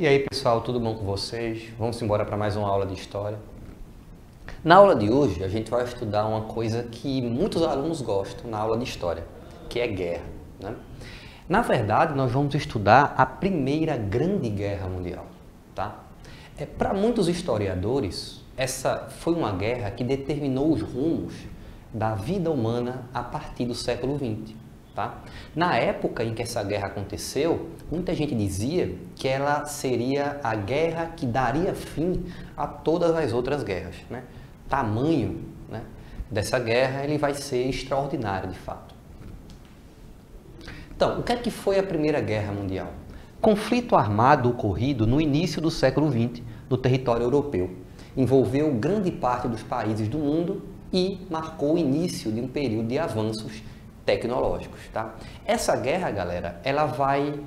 E aí pessoal, tudo bom com vocês? Vamos embora para mais uma aula de História. Na aula de hoje a gente vai estudar uma coisa que muitos alunos gostam na aula de História, que é guerra, né? Na verdade, nós vamos estudar a Primeira Grande Guerra Mundial, tá? Para muitos historiadores, essa foi uma guerra que determinou os rumos da vida humana a partir do século XX. Tá? Na época em que essa guerra aconteceu, muita gente dizia que ela seria a guerra que daria fim a todas as outras guerras, né? Tamanho, né, dessa guerra ele vai ser extraordinário de fato. Então, o que é que foi a Primeira Guerra Mundial? Conflito armado ocorrido no início do século XX no território europeu. Envolveu grande parte dos países do mundo e marcou o início de um período de avanços tecnológicos, tá? Essa guerra, galera, ela vai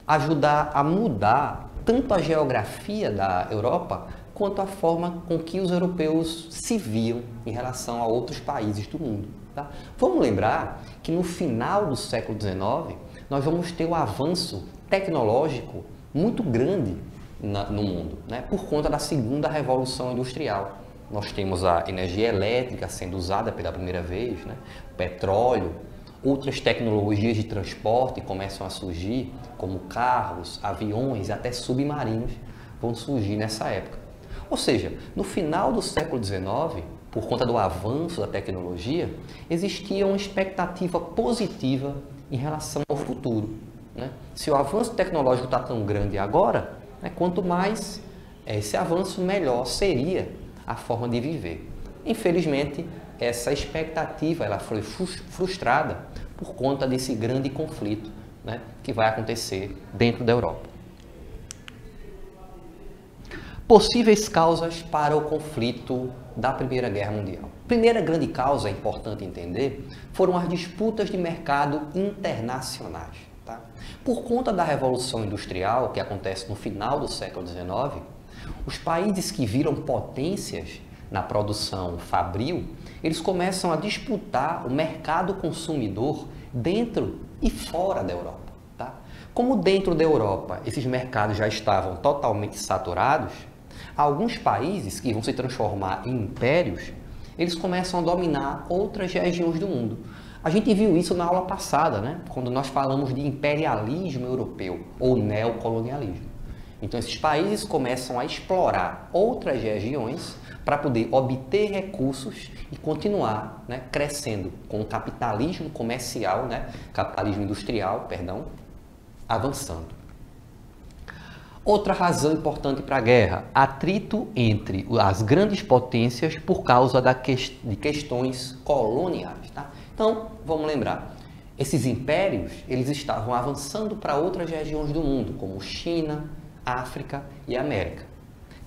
ajudar a mudar tanto a geografia da Europa quanto a forma com que os europeus se viam em relação a outros países do mundo, tá? Vamos lembrar que no final do século XIX nós vamos ter um avanço tecnológico muito grande no mundo, né? Por conta da segunda revolução industrial. Nós temos a energia elétrica sendo usada pela primeira vez, né? Petróleo, outras tecnologias de transporte começam a surgir, como carros, aviões e até submarinos vão surgir nessa época. Ou seja, no final do século XIX, por conta do avanço da tecnologia, existia uma expectativa positiva em relação ao futuro, né? Se o avanço tecnológico está tão grande agora, né, quanto mais esse avanço, melhor seria a forma de viver. Infelizmente, essa expectativa ela foi frustrada por conta desse grande conflito, né, que vai acontecer dentro da Europa. Possíveis causas para o conflito da Primeira Guerra Mundial. Primeira grande causa, é importante entender, foram as disputas de mercado internacionais. Tá? Por conta da Revolução Industrial, que acontece no final do século XIX, os países que viram potências na produção fabril, eles começam a disputar o mercado consumidor dentro e fora da Europa. Tá? Como dentro da Europa esses mercados já estavam totalmente saturados, alguns países que vão se transformar em impérios, eles começam a dominar outras regiões do mundo. A gente viu isso na aula passada, né? Quando nós falamos de imperialismo europeu ou neocolonialismo. Então, esses países começam a explorar outras regiões para poder obter recursos e continuar, né, crescendo com o capitalismo comercial, né, capitalismo industrial, perdão, avançando. Outra razão importante para a guerra, atrito entre as grandes potências por causa de questões coloniais. Tá? Então, vamos lembrar, esses impérios eles estavam avançando para outras regiões do mundo, como China, África e América.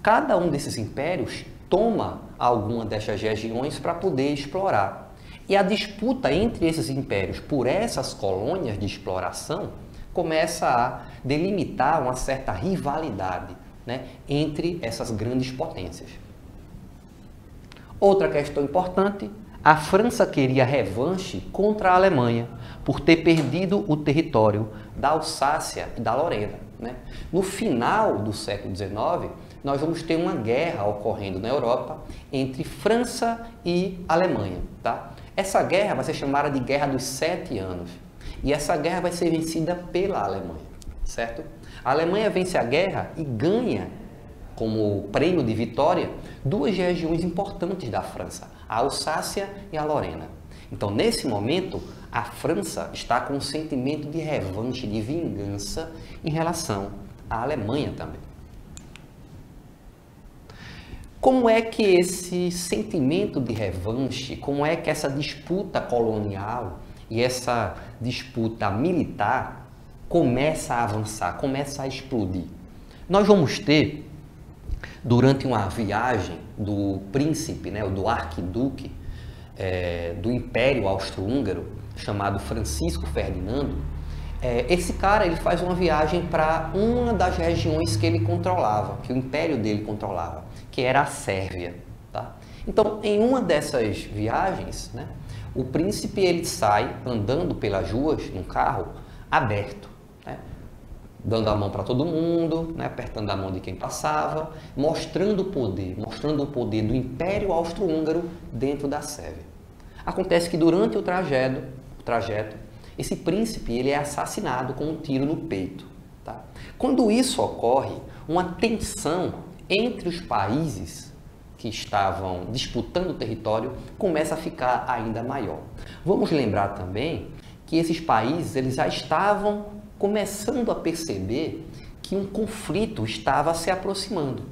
Cada um desses impérios toma alguma dessas regiões para poder explorar. E a disputa entre esses impérios por essas colônias de exploração começa a delimitar uma certa rivalidade, né, entre essas grandes potências. Outra questão importante, a França queria revanche contra a Alemanha por ter perdido o território da Alsácia e da Lorena. Né? No final do século XIX, nós vamos ter uma guerra ocorrendo na Europa entre França e Alemanha. Tá? Essa guerra vai ser chamada de Guerra dos 7 Anos. E essa guerra vai ser vencida pela Alemanha, certo? A Alemanha vence a guerra e ganha, como prêmio de vitória, duas regiões importantes da França, a Alsácia e a Lorena. Então, nesse momento, a França está com um sentimento de revanche, de vingança em relação à Alemanha também. Como é que esse sentimento de revanche, como é que essa disputa colonial e essa disputa militar começa a avançar, começa a explodir? Nós vamos ter, durante uma viagem do príncipe, né, do arquiduque do Império Austro-Húngaro, chamado Francisco Ferdinando, esse cara ele faz uma viagem para uma das regiões que ele controlava, que o império dele controlava, que era a Sérvia. Tá? Então, em uma dessas viagens, né, o príncipe ele sai andando pelas ruas num carro aberto, né, dando a mão para todo mundo, né, apertando a mão de quem passava, mostrando o poder do Império Austro-Húngaro dentro da Sérvia. Acontece que durante o trajeto, esse príncipe ele é assassinado com um tiro no peito. Tá? Quando isso ocorre, uma tensão entre os países que estavam disputando o território começa a ficar ainda maior. Vamos lembrar também que esses países eles já estavam começando a perceber que um conflito estava se aproximando.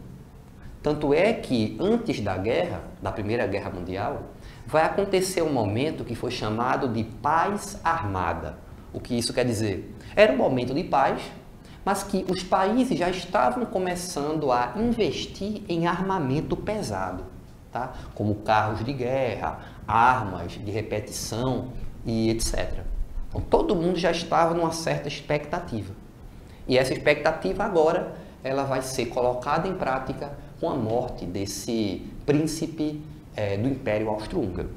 Tanto é que antes da guerra, da Primeira Guerra Mundial, vai acontecer um momento que foi chamado de paz armada. O que isso quer dizer? Era um momento de paz, mas que os países já estavam começando a investir em armamento pesado, tá? Como carros de guerra, armas de repetição e etc. Então, todo mundo já estava numa certa expectativa. E essa expectativa agora ela vai ser colocada em prática com a morte desse príncipe do Império Austro-Húngaro.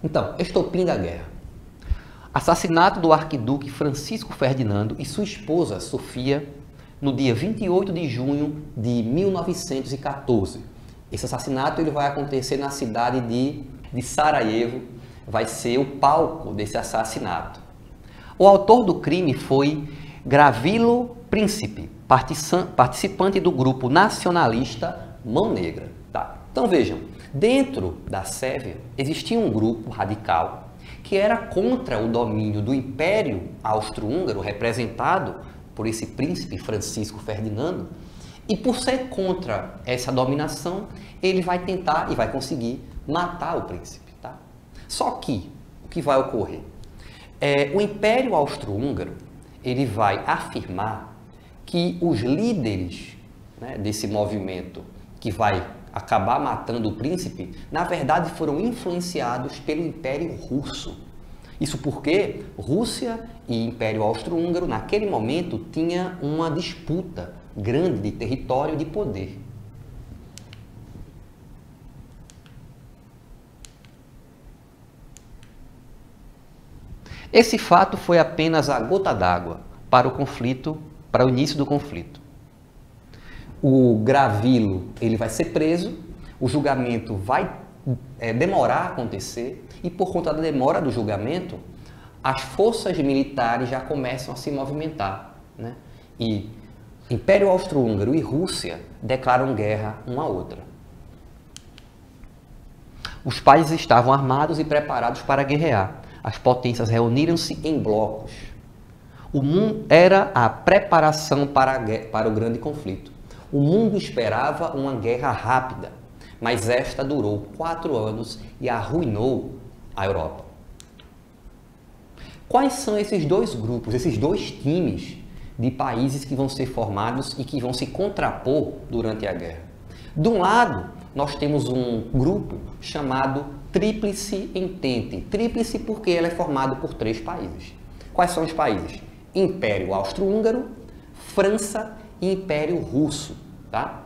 Então, estopim da guerra. Assassinato do arquiduque Francisco Ferdinando e sua esposa Sofia no dia 28 de junho de 1914. Esse assassinato ele vai acontecer na cidade de Sarajevo, vai ser o palco desse assassinato. O autor do crime foi Gavrilo Princip, participante do grupo nacionalista Mão Negra. Tá? Então vejam, dentro da Sérvia existia um grupo radical que era contra o domínio do Império Austro-Húngaro, representado por esse príncipe Francisco Ferdinando, e por ser contra essa dominação, ele vai tentar e vai conseguir matar o príncipe. Tá? Só que, o que vai ocorrer? O Império Austro-Húngaro ele vai afirmar que os líderes, né, desse movimento que vai acabar matando o príncipe, na verdade foram influenciados pelo Império Russo. Isso porque Rússia e Império Austro-Húngaro, naquele momento, tinha uma disputa grande de território e de poder. Esse fato foi apenas a gota d'água para o conflito, para o início do conflito. O Gavrilo ele vai ser preso, o julgamento vai demorar a acontecer e por conta da demora do julgamento, as forças militares já começam a se movimentar, né? E Império Austro-Húngaro e Rússia declaram guerra uma à outra. Os países estavam armados e preparados para guerrear. As potências reuniram-se em blocos. O mundo era a preparação para o grande conflito. O mundo esperava uma guerra rápida, mas esta durou 4 anos e arruinou a Europa. Quais são esses dois grupos, esses dois times de países que vão ser formados e que vão se contrapor durante a guerra? De um lado, nós temos um grupo chamado Tríplice Entente. Tríplice porque ela é formada por 3 países. Quais são os países? Império Austro-Húngaro, França e Império Russo, tá?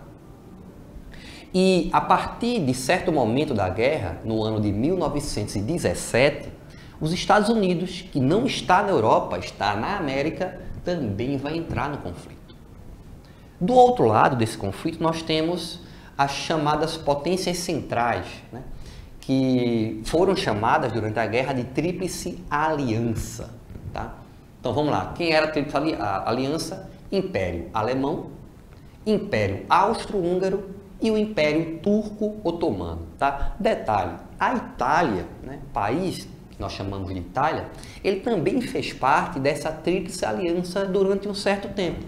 E a partir de certo momento da guerra, no ano de 1917, os Estados Unidos, que não está na Europa, está na América, também vai entrar no conflito. Do outro lado desse conflito, nós temos as chamadas potências centrais, né? Que foram chamadas durante a guerra de Tríplice Aliança, tá? Então vamos lá, quem era a Tríplice Aliança? Império Alemão, Império Austro-Húngaro e o Império Turco-Otomano, tá? Detalhe, a Itália, né, país que nós chamamos de Itália, ele também fez parte dessa Tríplice Aliança durante um certo tempo.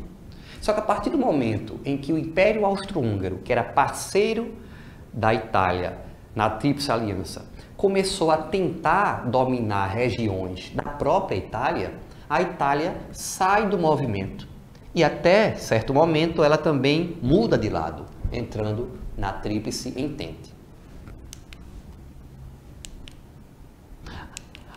Só que a partir do momento em que o Império Austro-Húngaro, que era parceiro da Itália na Tríplice Aliança, começou a tentar dominar regiões da própria Itália, a Itália sai do movimento. E até certo momento ela também muda de lado, entrando na Tríplice Entente.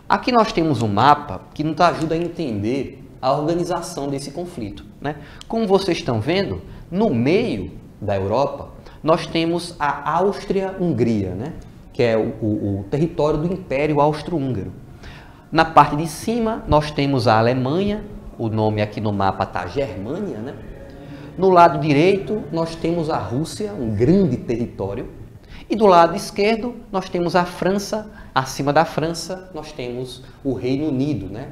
Aqui nós temos um mapa que nos ajuda a entender a organização desse conflito, né? Como vocês estão vendo, no meio da Europa, nós temos a Áustria-Hungria, né? Que é o território do Império Austro-Húngaro. Na parte de cima, nós temos a Alemanha, o nome aqui no mapa está Germânia, né? No lado direito, nós temos a Rússia, um grande território. E do lado esquerdo, nós temos a França. Acima da França, nós temos o Reino Unido, né?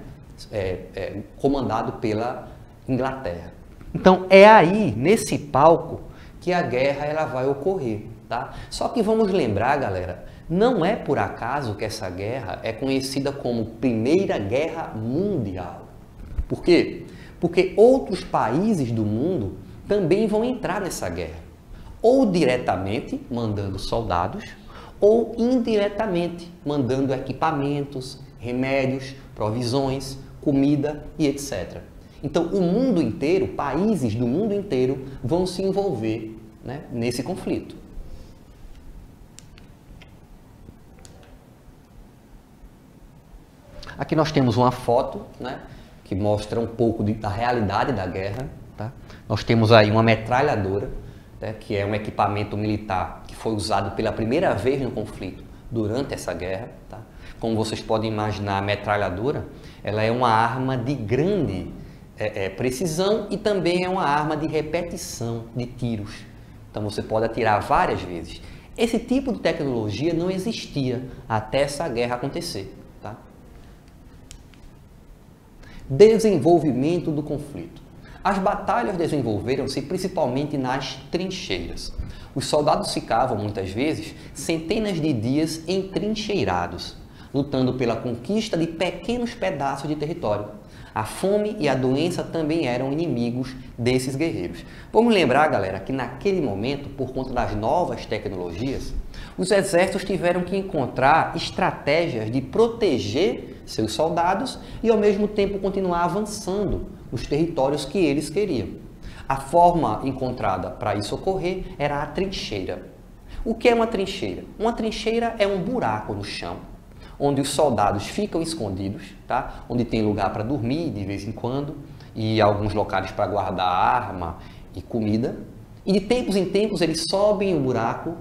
Comandado pela Inglaterra. Então, é aí, nesse palco, que a guerra ela vai ocorrer, tá? Só que vamos lembrar, galera, não é por acaso que essa guerra é conhecida como Primeira Guerra Mundial. Por quê? Porque outros países do mundo também vão entrar nessa guerra, ou diretamente, mandando soldados, ou indiretamente, mandando equipamentos, remédios, provisões, comida e etc. Então, o mundo inteiro, países do mundo inteiro, vão se envolver, né, nesse conflito. Aqui nós temos uma foto, né, que mostra um pouco da realidade da guerra. Tá? Nós temos aí uma metralhadora, né, que é um equipamento militar que foi usado pela primeira vez no conflito durante essa guerra. Tá? Como vocês podem imaginar, a metralhadora ela é uma arma de grande precisão e também é uma arma de repetição de tiros. Então você pode atirar várias vezes. Esse tipo de tecnologia não existia até essa guerra acontecer. Tá? Desenvolvimento do conflito. As batalhas desenvolveram-se principalmente nas trincheiras. Os soldados ficavam, muitas vezes, centenas de dias entrincheirados, lutando pela conquista de pequenos pedaços de território. A fome e a doença também eram inimigos desses guerreiros. Vamos lembrar, galera, que naquele momento, por conta das novas tecnologias, os exércitos tiveram que encontrar estratégias de proteger seus soldados e, ao mesmo tempo, continuar avançando nos territórios que eles queriam. A forma encontrada para isso ocorrer era a trincheira. O que é uma trincheira? Uma trincheira é um buraco no chão, onde os soldados ficam escondidos, tá? Onde tem lugar para dormir de vez em quando e alguns locais para guardar arma e comida. E de tempos em tempos eles sobem o buraco,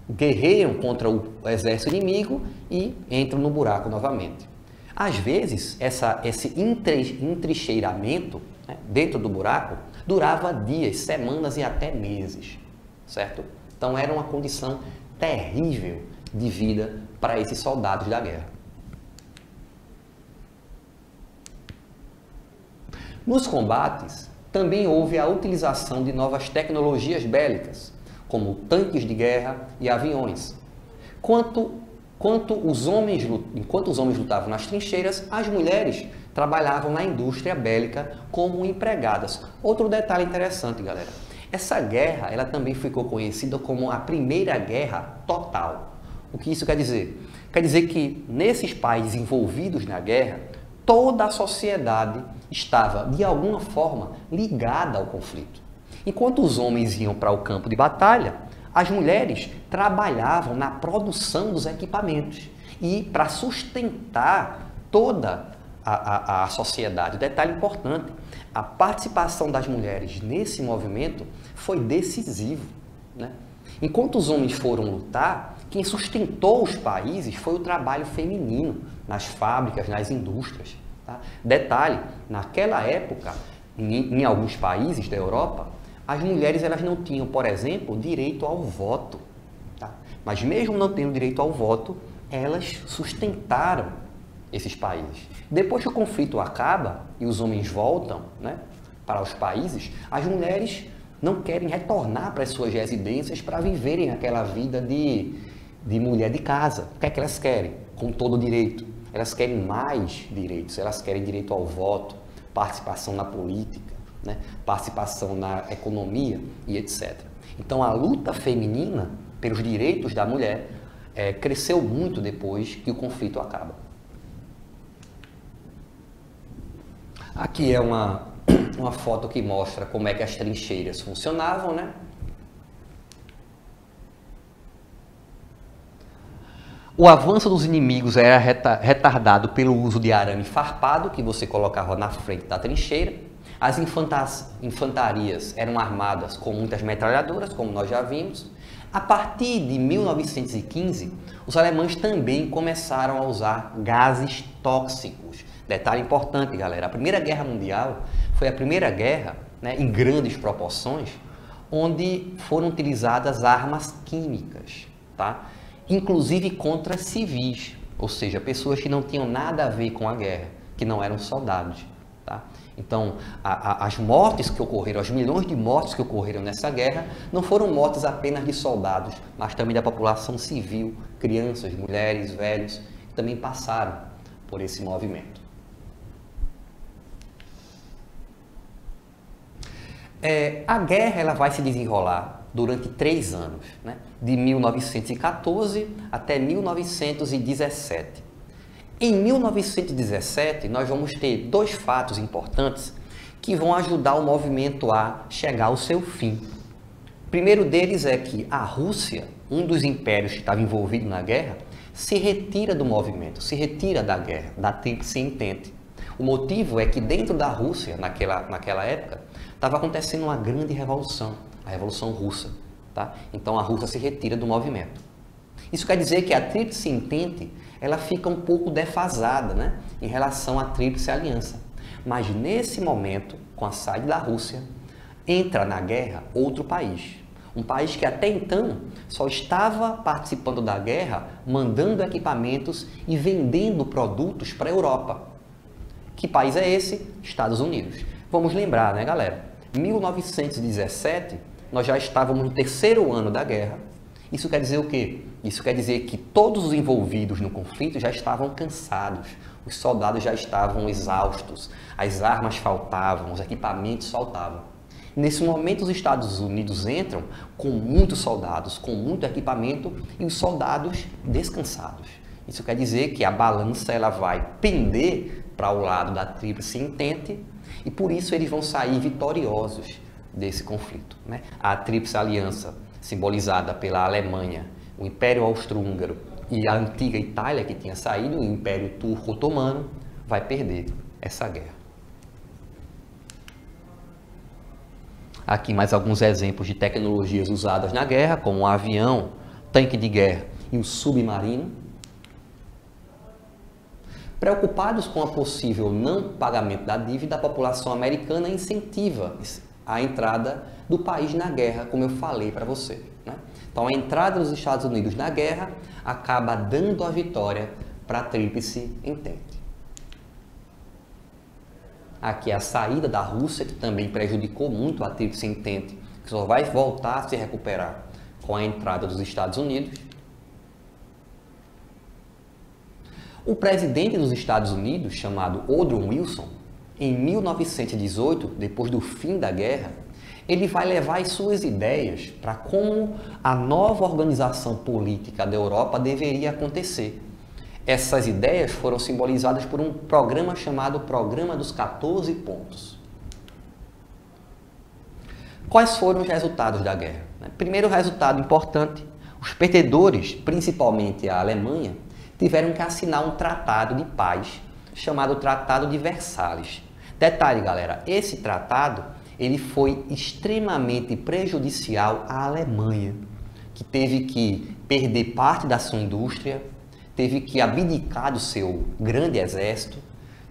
guerreiam contra o exército inimigo e entram no buraco novamente. Às vezes, esse entrincheiramento, né, dentro do buraco durava dias, semanas e até meses, certo? Então era uma condição terrível de vida para esses soldados da guerra. Nos combates, também houve a utilização de novas tecnologias bélicas, como tanques de guerra e aviões. Enquanto os homens lutavam nas trincheiras, as mulheres trabalhavam na indústria bélica como empregadas. Outro detalhe interessante, galera. Essa guerra ela também ficou conhecida como a Primeira Guerra Total. O que isso quer dizer? Quer dizer que nesses países envolvidos na guerra, toda a sociedade estava, de alguma forma, ligada ao conflito. Enquanto os homens iam para o campo de batalha, as mulheres trabalhavam na produção dos equipamentos e para sustentar toda a sociedade. Detalhe importante, a participação das mulheres nesse movimento foi decisivo, né? Enquanto os homens foram lutar, quem sustentou os países foi o trabalho feminino nas fábricas, nas indústrias. Tá? Detalhe, naquela época, em alguns países da Europa, as mulheres elas não tinham, por exemplo, direito ao voto. Tá? Mas mesmo não tendo direito ao voto, elas sustentaram esses países. Depois que o conflito acaba e os homens voltam, né, para os países, as mulheres não querem retornar para as suas residências para viverem aquela vida de mulher de casa. O que é que elas querem? Com todo o direito. Elas querem mais direitos, elas querem direito ao voto, participação na política, né? Participação na economia e etc. Então a luta feminina pelos direitos da mulher cresceu muito depois que o conflito acaba. Aqui é uma foto que mostra como é que as trincheiras funcionavam, né? O avanço dos inimigos era retardado pelo uso de arame farpado, que você colocava na frente da trincheira. As infantarias eram armadas com muitas metralhadoras, como nós já vimos. A partir de 1915, os alemães também começaram a usar gases tóxicos. Detalhe importante, galera, a Primeira Guerra Mundial foi a primeira guerra, né, em grandes proporções, onde foram utilizadas armas químicas, tá? Inclusive contra civis, ou seja, pessoas que não tinham nada a ver com a guerra, que não eram soldados. Tá? Então, as mortes que ocorreram, as milhões de mortes que ocorreram nessa guerra, não foram mortes apenas de soldados, mas também da população civil, crianças, mulheres, velhos, que também passaram por esse movimento. A guerra ela vai se desenrolar durante 3 anos, né? De 1914 até 1917. Em 1917, nós vamos ter 2 fatos importantes que vão ajudar o movimento a chegar ao seu fim. O primeiro deles é que a Rússia, um dos impérios que estava envolvido na guerra, se retira do movimento, se retira da guerra, da Tríplice Entente. O motivo é que dentro da Rússia, naquela época, estava acontecendo uma grande revolução, a Revolução Russa. Tá? Então a Rússia se retira do movimento. Isso quer dizer que a Tríplice Entente ela fica um pouco defasada, né, em relação à Tríplice Aliança. Mas nesse momento, com a saída da Rússia, entra na guerra outro país. Um país que até então só estava participando da guerra, mandando equipamentos e vendendo produtos para a Europa. Que país é esse? Estados Unidos. Vamos lembrar, né, galera? 1917, nós já estávamos no 3º ano da guerra. Isso quer dizer o quê? Isso quer dizer que todos os envolvidos no conflito já estavam cansados, os soldados já estavam exaustos, as armas faltavam, os equipamentos faltavam. Nesse momento, os Estados Unidos entram com muitos soldados, com muito equipamento e os soldados descansados. Isso quer dizer que a balança ela vai pender para o lado da Tríplice Entente e por isso eles vão sair vitoriosos desse conflito, né? A Tríplice Aliança, simbolizada pela Alemanha, o Império Austro-Húngaro e a antiga Itália, que tinha saído, o Império Turco-Otomano, vai perder essa guerra. Aqui mais alguns exemplos de tecnologias usadas na guerra, como o avião, tanque de guerra e o submarino. Preocupados com a possível não pagamento da dívida, a população americana incentiva a entrada do país na guerra, como eu falei para você, né? Então, a entrada dos Estados Unidos na guerra acaba dando a vitória para a Tríplice Entente. Aqui é a saída da Rússia, que também prejudicou muito a Tríplice Entente, que só vai voltar a se recuperar com a entrada dos Estados Unidos. O presidente dos Estados Unidos, chamado Woodrow Wilson, em 1918, depois do fim da guerra, ele vai levar as suas ideias para como a nova organização política da Europa deveria acontecer. Essas ideias foram simbolizadas por um programa chamado Programa dos 14 Pontos. Quais foram os resultados da guerra? Primeiro resultado importante, os perdedores, principalmente a Alemanha, tiveram que assinar um tratado de paz chamado Tratado de Versalhes. Detalhe, galera, esse tratado ele foi extremamente prejudicial à Alemanha, que teve que perder parte da sua indústria, teve que abdicar do seu grande exército,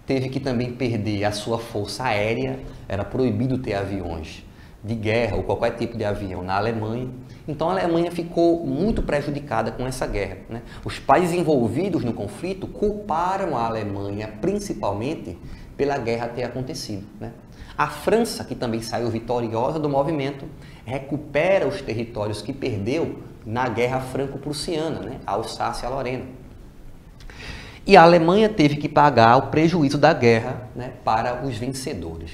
teve que também perder a sua força aérea, era proibido ter aviões de guerra ou qualquer tipo de avião na Alemanha. Então a Alemanha ficou muito prejudicada com essa guerra, né? Os países envolvidos no conflito culparam a Alemanha principalmente pela guerra ter acontecido, né? A França, que também saiu vitoriosa do movimento, recupera os territórios que perdeu na Guerra Franco-Prussiana, né? A Alsácia e a Lorena. E a Alemanha teve que pagar o prejuízo da guerra, né, para os vencedores.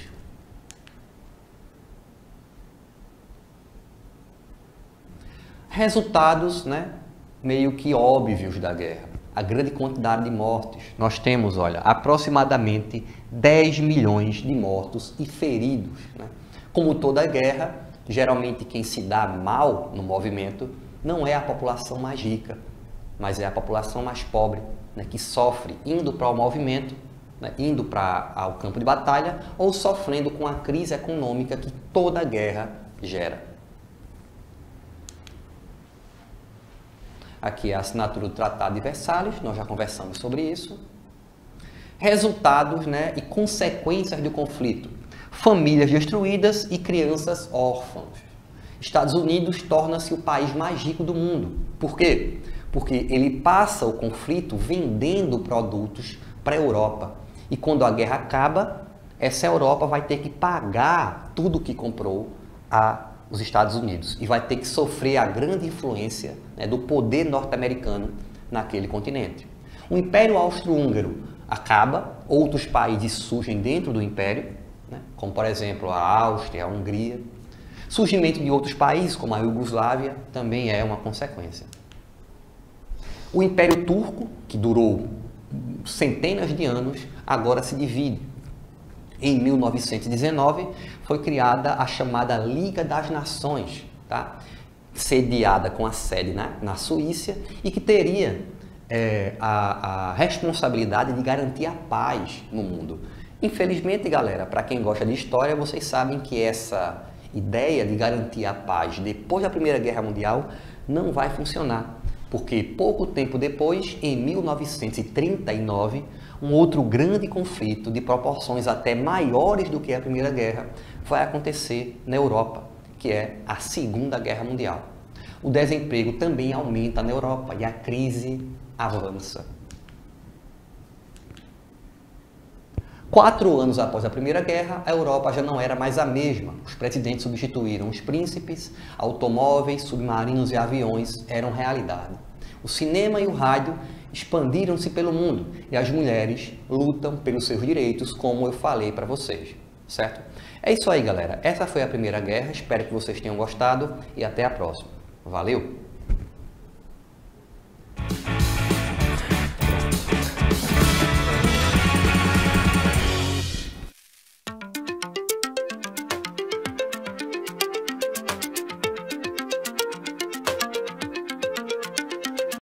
Resultados, né, meio que óbvios da guerra. A grande quantidade de mortes. Nós temos, olha, aproximadamente 10 milhões de mortos e feridos, né? Como toda guerra, geralmente quem se dá mal no movimento não é a população mais rica, mas é a população mais pobre, né, que sofre indo para o movimento, né, indo para o campo de batalha ou sofrendo com a crise econômica que toda guerra gera. Aqui é a assinatura do Tratado de Versalhes, nós já conversamos sobre isso. Resultados, né, e consequências do conflito. Famílias destruídas e crianças órfãs. Estados Unidos torna-se o país mais rico do mundo. Por quê? Porque ele passa o conflito vendendo produtos para a Europa. E quando a guerra acaba, essa Europa vai ter que pagar tudo que comprou aos Estados Unidos. E vai ter que sofrer a grande influência, né, do poder norte-americano naquele continente. O Império Austro-Húngaro acaba, outros países surgem dentro do Império, né, como por exemplo a Áustria, a Hungria. Surgimento de outros países, como a Iugoslávia, também é uma consequência. O Império Turco, que durou centenas de anos, agora se divide. Em 1919, foi criada a chamada Liga das Nações, tá? Sediada com a sede na Suíça e que teria a responsabilidade de garantir a paz no mundo. Infelizmente, galera, para quem gosta de história, vocês sabem que essa ideia de garantir a paz depois da Primeira Guerra Mundial não vai funcionar, porque pouco tempo depois, em 1939, um outro grande conflito de proporções até maiores do que a Primeira Guerra vai acontecer na Europa, que é a Segunda Guerra Mundial. O desemprego também aumenta na Europa e a crise avança. 4 anos após a Primeira Guerra, a Europa já não era mais a mesma. Os presidentes substituíram os príncipes, automóveis, submarinos e aviões eram realidade. O cinema e o rádio expandiram-se pelo mundo e as mulheres lutam pelos seus direitos, como eu falei para vocês, certo? É isso aí, galera. Essa foi a Primeira Guerra. Espero que vocês tenham gostado e até a próxima. Valeu!